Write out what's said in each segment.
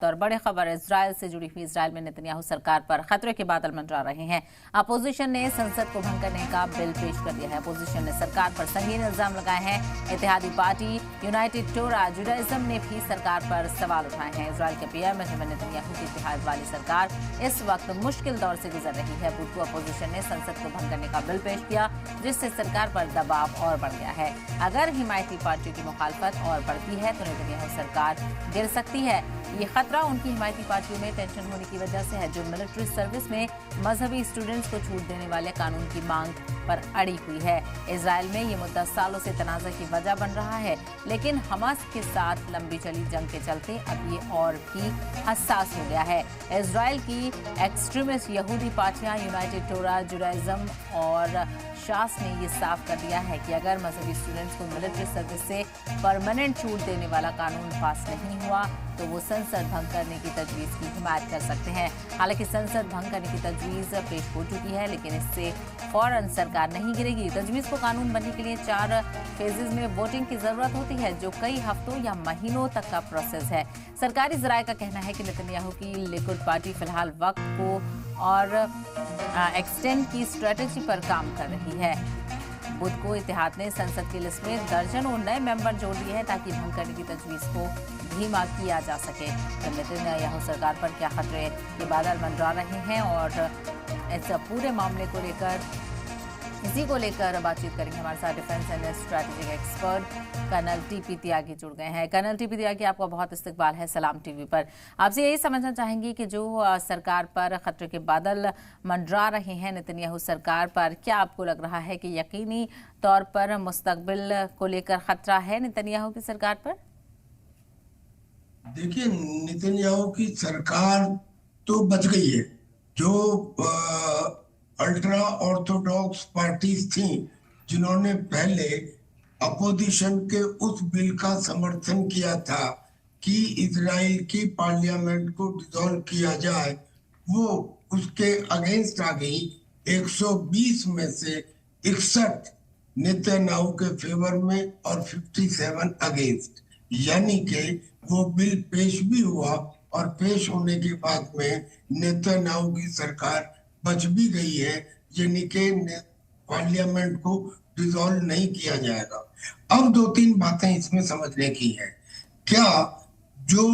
और बड़ी खबर इजराइल से जुड़ी हुई। इजराइल में नेतन्याहू सरकार पर खतरे के बादल मंडरा रहे हैं। अपोजिशन ने संसद को भंग करने का बिल पेश कर दिया है। अपोजिशन ने सरकार पर संगीन इल्जाम लगाए हैं। इत्तेहादी पार्टी यूनाइटेड टोरा जुडाइज्म ने भी सरकार पर सवाल उठाए हैं। इजराइल के पीएम बेंजामिन नेतन्याहू की इत्तेहाद वाली सरकार इस वक्त मुश्किल दौर से गुजर रही है। बुध को अपोजिशन ने संसद को भंग करने का बिल पेश किया, जिससे सरकार पर दबाव और बढ़ गया है। अगर हिमायती पार्टियों की मुखालफत और बढ़ती है तो नेतन्याहू सरकार गिर सकती है। ये खतरा उनकी हिमायती पार्टियों में टेंशन होने की वजह से है, जो मिलिट्री सर्विस में मजहबी स्टूडेंट्स को छूट देने वाले कानून की मांग पर अड़ी हुई है। इजराइल में ये मुद्दा सालों से तनाज़ा की वजह बन रहा है, लेकिन हमास के साथ लंबी चली जंग के चलते अब ये और भी हसास हो गया है। इजराइल की एक्सट्रीमिस्ट यहूदी पार्टियां यूनाइटेड टोरा जुडाइज्म और शास ने ये साफ कर दिया है कि अगर मजहबी स्टूडेंट्स को मिलिट्री सर्विस से परमानेंट छूट देने वाला कानून पास नहीं हुआ तो वो संसद भंग करने की तजवीज़ की हिमायत कर सकते हैं। हालांकि संसद भंग करने की तजवीज़ पेश हो चुकी है, लेकिन इससे फौरन सरकार नहीं गिरेगी। तजवीज़ को कानून बनने के लिए 4 फेजेज में वोटिंग की जरूरत होती है, जो कई हफ्तों या महीनों तक का प्रोसेस है। सरकारी जराये का कहना है कि नेतन्याहू की लिकुड पार्टी फिलहाल वक्त को और एक्सटेंड की स्ट्रेटेजी पर काम कर रही है। बुध को इत्तेहाद ने संसद की लिस्ट में दर्जनों नए मेंबर जोड़ दिए हैं ताकि भंग करने की तजवीज़ को धीमा किया जा सके। तो नेतन्याहू सरकार पर क्या खतरे के बादल मंडरा रहे हैं और इस पूरे मामले को लेकर बातचीत करेंगे। हमारे साथ defence and strategic expert colonel TP Tyagi जुड़ गए हैं। कर्नल टीपी त्यागी, आपका बहुत इस्तकबाल है सलाम टीवी पर। आपसे यही समझना चाहेंगे कि जो सरकार पर खतरे के बादल मंडरा रहे हैं नेतन्याहू सरकार पर, क्या आपको लग रहा है कि यकीनी तौर पर मुस्तकबिल को लेकर खतरा है नेतन्याहू की सरकार पर? देखिए, नेतन्याहू की सरकार तो बच गई है। जो अल्ट्रा ऑर्थोडॉक्स पार्टीज थी, जिन्होंने पहले अपोजिशन के उस बिल का समर्थन किया था कि इजराइल की पार्लियामेंट को डिसॉल्व किया जाए, वो उसके अगेंस्ट आ गई। 120 में से 61 नेतन्याहू के फेवर में और 57 अगेंस्ट, यानी कि वो बिल पेश भी हुआ और पेश होने के बाद में नेतन्याहू की सरकार बच भी गई है, यानी कि पार्लियामेंट को डिसॉल्व नहीं किया जाएगा। अब 2-3 बातें इसमें समझने की है। क्या जो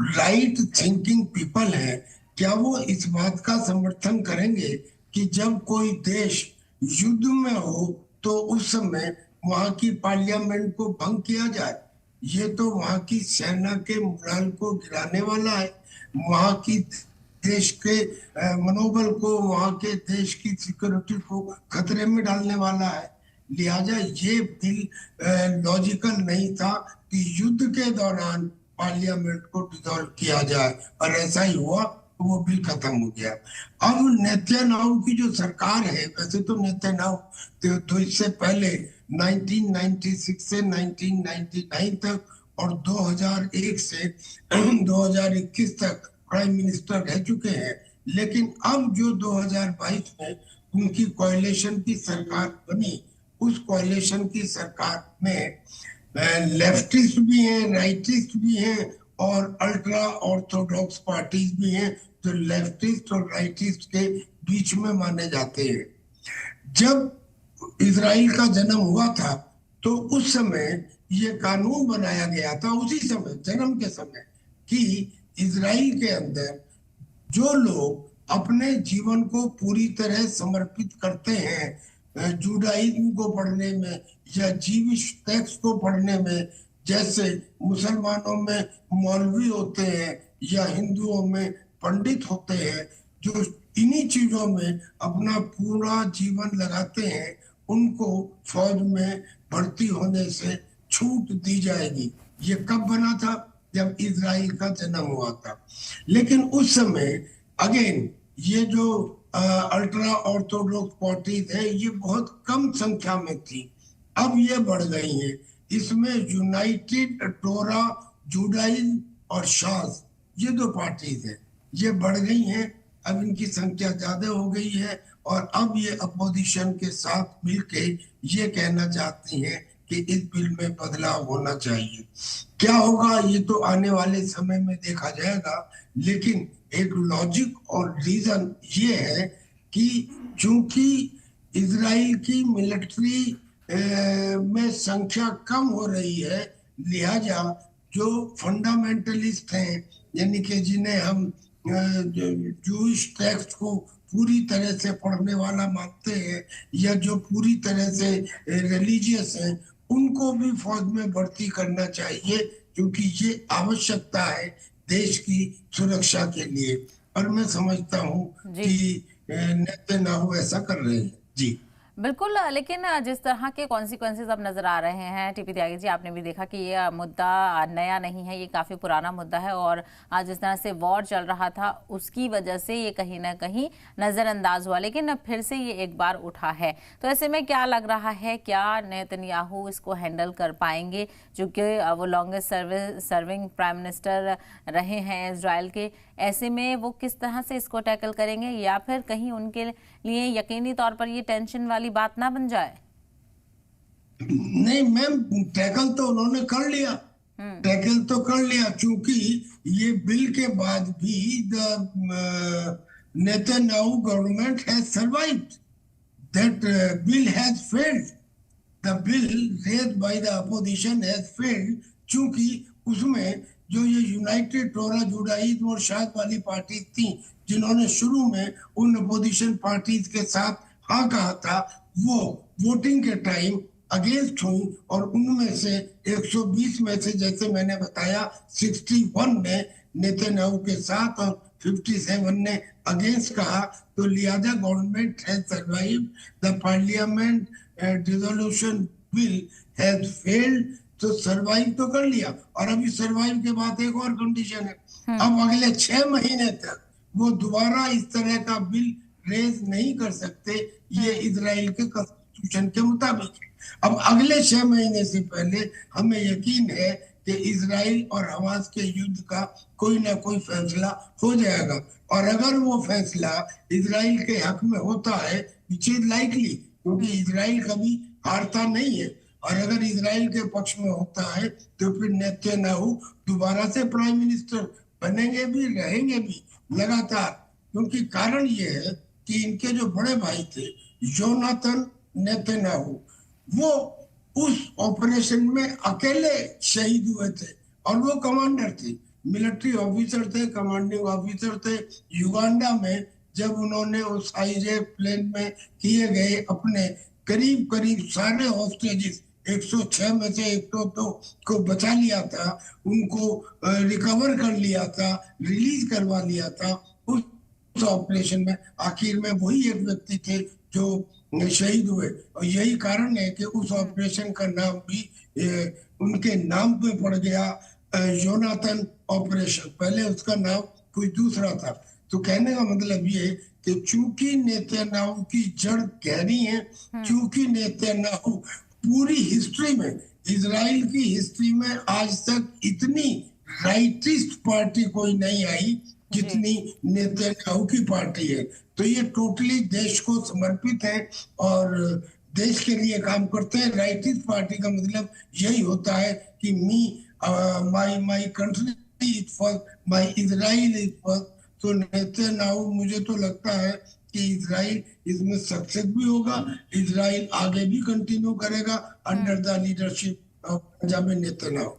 राइट थिंकिंग पीपल है, क्या वो इस बात का समर्थन करेंगे कि जब कोई देश युद्ध में हो तो उस समय वहां की पार्लियामेंट को भंग किया जाए? ये तो वहां की सेना के मोरल को गिराने वाला है, वहां की देश के मनोबल को, वहां के देश की सिक्योरिटी को खतरे में डालने वाला है। लिहाजा ये बिल लॉजिकल नहीं था कि युद्ध के दौरान पार्लियामेंट को डिसॉल्व किया जाए, और ऐसा ही हुआ तो वो बिल खत्म हो गया। अब नेतन्याहू की जो सरकार है, वैसे तो नेतन्याहू तो इससे पहले 1996 से 1999 तक और 2001 से 2021 तक प्राइम मिनिस्टर रह चुके हैं, लेकिन अब जो 2022 में उनकी कोalition की सरकार बनी, उस कोalition की सरकार में लेफ्टिस्ट भी हैं, राइटिस्ट भी हैं और अल्ट्रा ऑर्थोडॉक्स पार्टीज भी हैं, जो लेफ्टिस्ट और राइटिस्ट के बीच में माने जाते हैं। जब इजराइल का जन्म हुआ था तो उस समय ये कानून बनाया गया था, उसी समय जन्म के समय, कि इजराइल के अंदर जो लोग अपने जीवन को पूरी तरह समर्पित करते हैं जुडाइज्म को पढ़ने में या जीविश टेक्स्ट को पढ़ने में, जैसे मुसलमानों में मौलवी होते हैं या हिंदुओं में पंडित होते हैं, जो इन्हीं चीजों में अपना पूरा जीवन लगाते हैं, उनको फौज में भर्ती होने से छूट दी जाएगी। ये कब बना था? जब इजराइल का जन्म हुआ था। लेकिन उस समय अगेन ये जो अल्ट्रा ऑर्थोडॉक्स पार्टीज है, ये बहुत कम संख्या में थी, अब ये बढ़ गई है। इसमें यूनाइटेड टोरा जुडाइज्म और शास, ये 2 पार्टीज है, ये बढ़ गई हैं। अब इनकी संख्या ज्यादा हो गई है और अब ये अपोजिशन के साथ मिलके ये कहना चाहती हैं कि इस बिल में बदलाव होना चाहिए। क्या होगा ये तो आने वाले समय में देखा जाएगा, लेकिन एक लॉजिक और रीजन ये है कि चूंकि इजराइल की मिलिट्री में संख्या कम हो रही है, लिहाजा जो फंडामेंटलिस्ट हैं, यानी कि जिन्हें हम जूइश टेक्स्ट को पूरी तरह से पढ़ने वाला मानते हैं या जो पूरी तरह से रिलीजियस हैं, उनको भी फौज में भर्ती करना चाहिए, क्योंकि ये आवश्यकता है देश की सुरक्षा के लिए। और मैं समझता हूँ कि नेतन्याहू ऐसा कर रहे हैं। जी बिल्कुल, लेकिन जिस तरह के कॉन्सिक्वेंसेज अब नजर आ रहे हैं, टीपी त्यागी जी, आपने भी देखा कि ये मुद्दा नया नहीं है, ये काफी पुराना मुद्दा है और जिस तरह से वॉर चल रहा था उसकी वजह से ये कहीं ना कहीं नजरअंदाज हुआ, लेकिन फिर से ये एक बार उठा है। तो ऐसे में क्या लग रहा है, क्या नेतन्याहू इसको हैंडल कर पाएंगे, क्योंकि वो लॉन्गेस्ट सर्विंग प्राइम मिनिस्टर रहे हैं इजराइल के। ऐसे में वो किस तरह से इसको टैकल करेंगे, या फिर कहीं उनके लिए यकीनी तौर पर ये टेंशन वाली बात ना बन जाए? नहीं मैम, टैकल तो उन्होंने कर लिया, टैकल तो कर लिया, क्योंकि ये बिल के बाद भी the Netanyahu government has survived, that bill has failed, the bill raised by the opposition has failed, क्योंकि उसमें जो ये यूनाइटेड टोरा जुडाइज्म और शाद वाली पार्टी थी, जिन्होंने शुरू में उन अपोजिशन पार्टीज के साथ हाँ कहा था, वो वोटिंग के टाइम अगेंस्ट हुई, और उनमें से 120 में से, जैसे मैंने बताया, 61 ने नेतन्याहू के साथ और 57 ने अगेंस्ट कहा। तो लिहाजा government has survived, the parliament dissolution bill has failed, तो सरवाइव तो कर लिया। और अभी सरवाइव के बाद एक और कंडीशन है, अब अगले 6 महीने तक वो दोबारा इस तरह का बिल रेज नहीं कर सकते, ये इजराइल के कॉन्स्टिट्यूशन के मुताबिक है। अब अगले 6 महीने से पहले हमें यकीन है कि इजराइल और हमास के युद्ध का कोई ना कोई फैसला हो जाएगा, और अगर वो फैसला इजराइल के हक में होता है, विच इज लाइकली, क्योंकि इजराइल कभी हारता नहीं है, और अगर इजराइल के पक्ष में होता है तो फिर नेतन्याहू दोबारा से प्राइम मिनिस्टर बनेंगे भी, रहेंगे भी लगातार। क्योंकि कारण ये है कि इनके जो बड़े भाई थे योनाथन नेतन्याहू, वो उस ऑपरेशन में अकेले शहीद हुए थे, और वो कमांडर थे, मिलिट्री ऑफिसर थे, कमांडिंग ऑफिसर थे। युगांडा में जब उन्होंने उस आईजे प्लेन में किए गए अपने करीब करीब सारे हॉस्टेजेस, 106 में से 102 को बचा लिया था, उनको रिकवर कर लिया था, रिलीज करवा लिया था, उस ऑपरेशन में आखिर में वही एक व्यक्ति थे जो शहीद हुए। और यही कारण है कि उस ऑपरेशन का नाम भी उनके नाम पे पड़ गया, योनाथन ऑपरेशन। पहले उसका नाम कोई दूसरा था। तो कहने का मतलब ये कि चूंकि नेतन्याहू की जड़ गहरी है, चूंकि नेतन्याहू पूरी हिस्ट्री में, इजराइल की हिस्ट्री में आज तक इतनी राइटिस्ट पार्टी कोई नहीं आई जितनी नेतन्याहू की पार्टी है। तो ये टोटली देश को समर्पित है और देश के लिए काम करते हैं। राइटिस्ट पार्टी का मतलब यही होता है कि my country is first, my Israel is first. तो नेतन्याहू, मुझे तो लगता है कि इजराइल इसमें सक्सेस भी होगा, इजराइल आगे भी कंटिन्यू करेगा under the leadership of Benjamin Netanyahu.